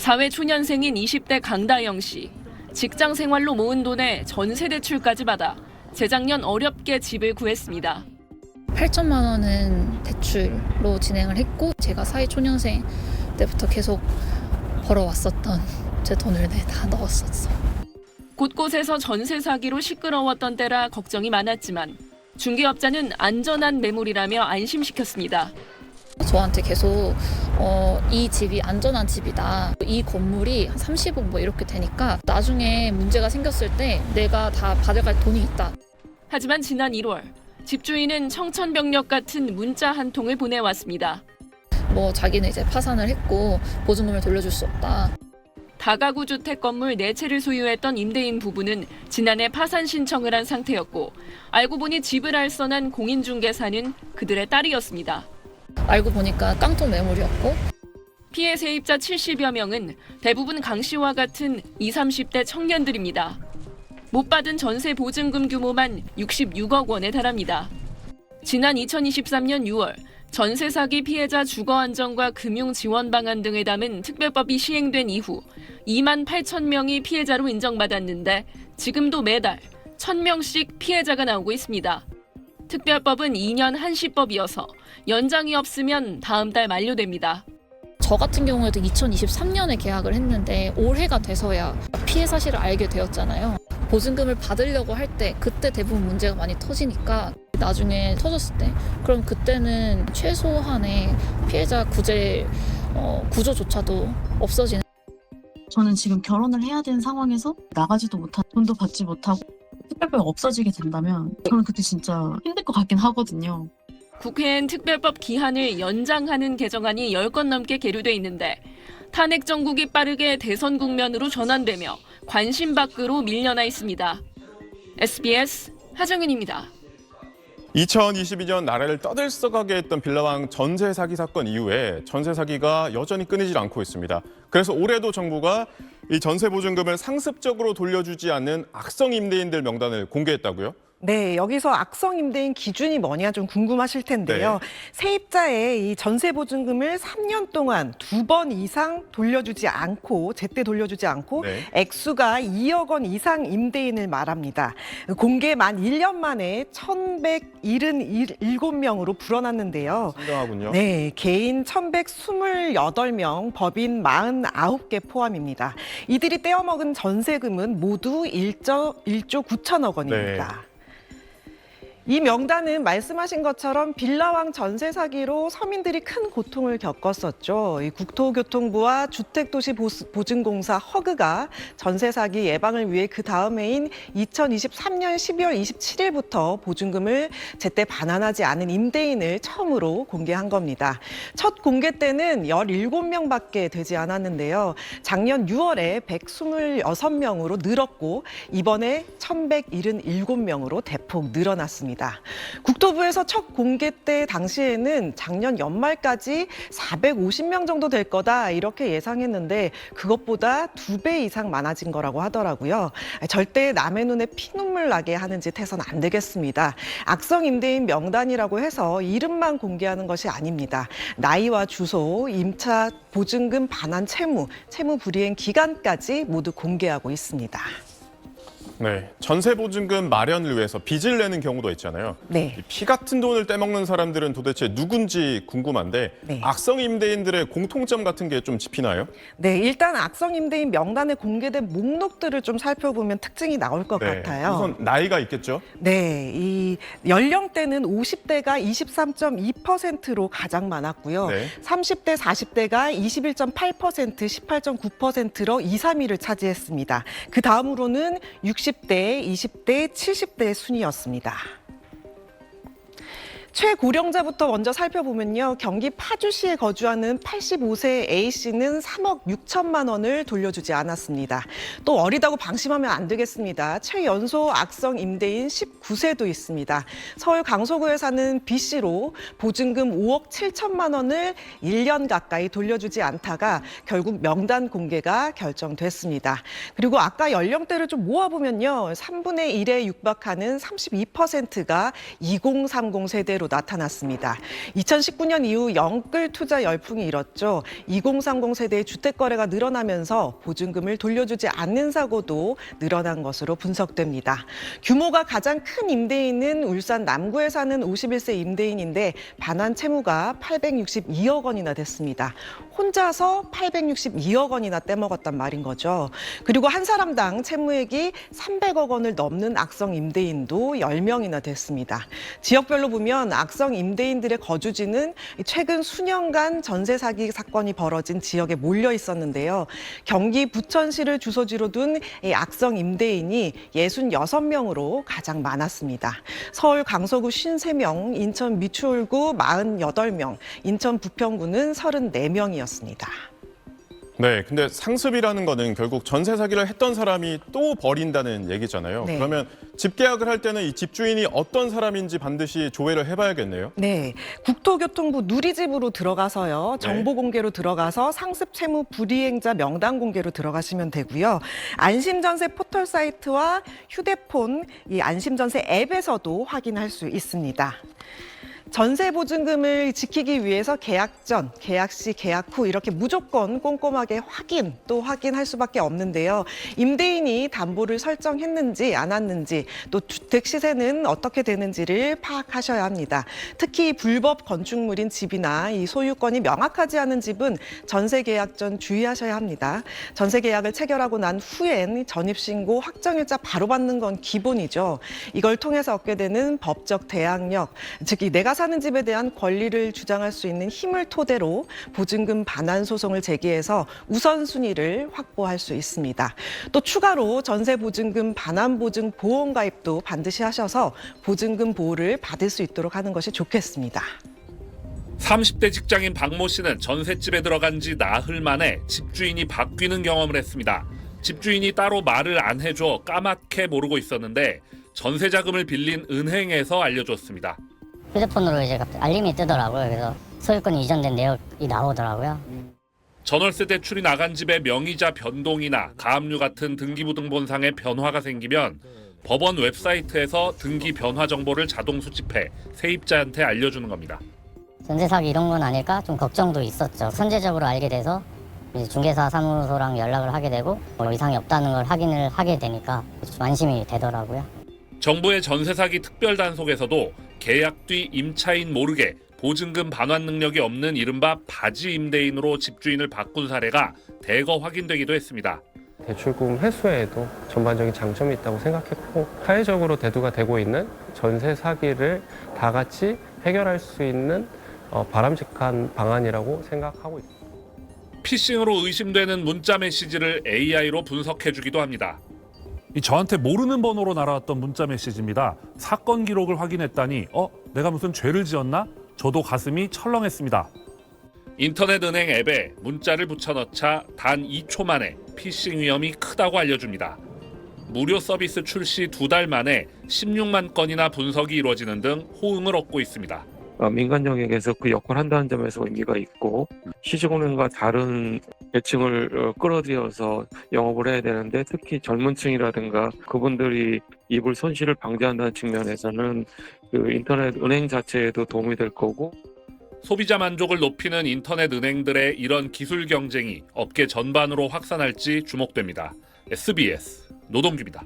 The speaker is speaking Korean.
사회초년생인 20대 강다영 씨. 직장 생활로 모은 돈에 전세 대출까지 받아 재작년 어렵게 집을 구했습니다. 8천만 원은 대출로 진행을 했고 제가 사회초년생 때부터 계속 벌어왔었던 제 돈을 다 넣었었어요. 곳곳에서 전세 사기로 시끄러웠던 때라 걱정이 많았지만 중개업자는 안전한 매물이라며 안심시켰습니다. 저한테 계속 이 집이 안전한 집이다. 이 건물이 한 30억 뭐 이렇게 되니까 나중에 문제가 생겼을 때 내가 다 받아갈 돈이 있다. 하지만 지난 1월 집주인은 청천벽력 같은 문자 한 통을 보내왔습니다. 자기는 이제 파산을 했고 보증금을 돌려줄 수 없다. 다가구 주택 건물 4채를 소유했던 임대인 부부는 지난해 파산 신청을 한 상태였고 알고 보니 집을 알선한 공인중개사는 그들의 딸이었습니다. 알고 보니까 깡통 매물이었고 피해 세입자 70여 명은 대부분 강 씨와 같은 20, 30대 청년들입니다. 못 받은 전세 보증금 규모만 66억 원에 달합니다. 지난 2023년 6월 전세 사기 피해자 주거 안정과 금융 지원 방안 등을 담은 특별법이 시행된 이후 2만 8천 명이 피해자로 인정받았는데 지금도 매달 1,000명씩 피해자가 나오고 있습니다. 특별법은 2년 한시법이어서 연장이 없으면 다음 달 만료됩니다. 저 같은 경우에도 2023년에 계약을 했는데 올해가 돼서야 피해 사실을 알게 되었잖아요. 보증금을 받으려고 할 때 그때 대부분 문제가 많이 터지니까 나중에 터졌을 때 그럼 그때는 최소한의 피해자 구조조차도 없어지는. 저는 지금 결혼을 해야 되는 상황에서 나가지도 못하고 돈도 받지 못하고 특별법이 없어지게 된다면 저는 그때 진짜 힘들 것 같긴 하거든요. 국회엔 특별법 기한을 연장하는 개정안이 10건 넘게 계류돼 있는데 탄핵 정국이 빠르게 대선 국면으로 전환되며 관심 밖으로 밀려나 있습니다. SBS 하정은입니다. 2022년 나라를 떠들썩하게 했던 빌라왕 전세 사기 사건 이후에 전세 사기가 여전히 끊이질 않고 있습니다. 그래서 올해도 정부가 이 전세 보증금을 상습적으로 돌려주지 않는 악성 임대인들 명단을 공개했다고요? 네, 여기서 악성 임대인 기준이 뭐냐 좀 궁금하실 텐데요. 네. 세입자의 이 전세 보증금을 3년 동안 2번 이상 돌려주지 않고 제때 돌려주지 않고 네. 액수가 2억 원 이상 임대인을 말합니다. 공개 만 1년 만에 1,177명으로 불어났는데요. 상당하군요. 네, 개인 1,128명, 법인 49개 포함입니다. 이들이 떼어먹은 전세금은 모두 1조 9천억 원입니다. 네. 이 명단은 말씀하신 것처럼 빌라왕 전세 사기로 서민들이 큰 고통을 겪었었죠. 이 국토교통부와 주택도시보증공사 허그가 전세 사기 예방을 위해 그 다음 해인 2023년 12월 27일부터 보증금을 제때 반환하지 않은 임대인을 처음으로 공개한 겁니다. 첫 공개 때는 17명밖에 되지 않았는데요. 작년 6월에 126명으로 늘었고 이번에 1,177명으로 대폭 늘어났습니다. 국토부에서 첫 공개 때 당시에는 작년 연말까지 450명 정도 될 거다 이렇게 예상했는데 그것보다 2배 이상 많아진 거라고 하더라고요. 절대 남의 눈에 피눈물 나게 하는 짓 해서는 안 되겠습니다. 악성 임대인 명단이라고 해서 이름만 공개하는 것이 아닙니다. 나이와 주소, 임차 보증금 반환 채무 불이행 기간까지 모두 공개하고 있습니다. 네, 전세 보증금 마련을 위해서 빚을 내는 경우도 있잖아요. 네. 피 같은 돈을 떼먹는 사람들은 도대체 누군지 궁금한데 네. 악성 임대인들의 공통점 같은 게 좀 짚이나요? 네, 일단 악성 임대인 명단에 공개된 목록들을 좀 살펴보면 특징이 나올 것 같아요. 우선 나이가 있겠죠? 네, 이 연령대는 50대가 23.2%로 가장 많았고요. 네. 30대, 40대가 21.8%, 18.9%로 2, 3위를 차지했습니다. 그 다음으로는 60대, 20대, 70대 순이었습니다. 최고령자부터 먼저 살펴보면요. 경기 파주시에 거주하는 85세 A씨는 3억 6천만 원을 돌려주지 않았습니다. 또 어리다고 방심하면 안 되겠습니다. 최연소 악성 임대인 19세도 있습니다. 서울 강서구에 사는 B씨로 보증금 5억 7천만 원을 1년 가까이 돌려주지 않다가 결국 명단 공개가 결정됐습니다. 그리고 아까 연령대를 좀 모아보면요. 3분의 1에 육박하는 32%가 2030 세대로 임대인으로 나타났습니다. 2019년 이후 영끌 투자 열풍이 일었죠. 2030 세대의 주택 거래가 늘어나면서 보증금을 돌려주지 않는 사고도 늘어난 것으로 분석됩니다. 규모가 가장 큰 임대인은 울산 남구에 사는 51세 임대인인데 반환 채무가 862억 원이나 됐습니다. 혼자서 862억 원이나 떼먹었단 말인 거죠. 그리고 한 사람당 채무액이 300억 원을 넘는 악성 임대인도 10명이나 됐습니다. 지역별로 보면 악성 임대인들의 거주지는 최근 수년간 전세 사기 사건이 벌어진 지역에 몰려 있었는데요. 경기 부천시를 주소지로 둔 이 악성 임대인이 66명으로 가장 많았습니다. 서울 강서구 53명, 인천 미추홀구 48명, 인천 부평구는 34명이었습니다. 네, 근데 상습이라는 거는 결국 전세 사기를 했던 사람이 또 벌인다는 얘기잖아요. 네. 그러면 집계약을 할 때는 이 집주인이 어떤 사람인지 반드시 조회를 해봐야겠네요. 네, 국토교통부 누리집으로 들어가서요. 정보 공개로 들어가서 상습 채무 불이행자 명단 공개로 들어가시면 되고요. 안심전세 포털 사이트와 휴대폰 이 안심전세 앱에서도 확인할 수 있습니다. 전세 보증금을 지키기 위해서 계약 전, 계약 시, 계약 후 이렇게 무조건 꼼꼼하게 확인할 수밖에 없는데요. 임대인이 담보를 설정했는지 안 했는지 또 주택 시세는 어떻게 되는지를 파악하셔야 합니다. 특히 불법 건축물인 집이나 이 소유권이 명확하지 않은 집은 전세 계약 전 주의하셔야 합니다. 전세 계약을 체결하고 난 후엔 전입신고 확정일자 바로 받는 건 기본이죠. 이걸 통해서 얻게 되는 법적 대항력, 즉 내가 사는 집에 대한 권리를 주장할 수 있는 힘을 토대로 보증금 반환 소송을 제기해서 우선순위를 확보할 수 있습니다. 또 추가로 전세 보증금 반환 보증 보험 가입도 반드시 하셔서 보증금 보호를 받을 수 있도록 하는 것이 좋겠습니다. 30대 직장인 박모 씨는 전셋집에 들어간 지 나흘 만에 집주인이 바뀌는 경험을 했습니다. 집주인이 따로 말을 안 해줘 까맣게 모르고 있었는데 전세 자금을 빌린 은행에서 알려줬습니다. 휴대폰으로 이제 갑자기 알림이 뜨더라고요. 그래서 소유권이 이전된 내역이 나오더라고요. 전월세 대출이 나간 집의 명의자 변동이나 가압류 같은 등기부등본상의 변화가 생기면 법원 웹사이트에서 등기 변화 정보를 자동 수집해 세입자한테 알려주는 겁니다. 전세 사기 이런 건 아닐까 좀 걱정도 있었죠. 선제적으로 알게 돼서 이제 중개사 사무소랑 연락을 하게 되고 뭐 이상이 없다는 걸 확인을 하게 되니까 좀 안심이 되더라고요. 정부의 전세 사기 특별 단속에서도 계약 뒤 임차인 모르게 보증금 반환 능력이 없는 이른바 바지 임대인으로 집주인을 바꾼 사례가 대거 확인되기도 했습니다. 대출금 회수에도 전반적인 장점이 있다고 생각했고 사회적으로 대두가 되고 있는 전세 사기를 다 같이 해결할 수 있는 바람직한 방안이라고 생각하고 있습니다. 피싱으로 의심되는 문자 메시지를 AI로 분석해주기도 합니다. 저한테 모르는 번호로 날아왔던 문자 메시지입니다. 사건 기록을 확인했다니 내가 무슨 죄를 지었나? 저도 가슴이 철렁했습니다. 인터넷 은행 앱에 문자를 붙여넣자 단 2초 만에 피싱 위험이 크다고 알려줍니다. 무료 서비스 출시 2달 만에 16만 건이나 분석이 이루어지는 등 호응을 얻고 있습니다. 민간 영역에서 그 역할을 한다는 점에서 의미가 있고 시중은행과 다른 계층을 끌어들여서 영업을 해야 되는데 특히 젊은 층이라든가 그분들이 이불 손실을 방지한다는 측면에서는 그 인터넷 은행 자체에도 도움이 될 거고 소비자 만족을 높이는 인터넷 은행들의 이런 기술 경쟁이 업계 전반으로 확산할지 주목됩니다. SBS 노동규입니다.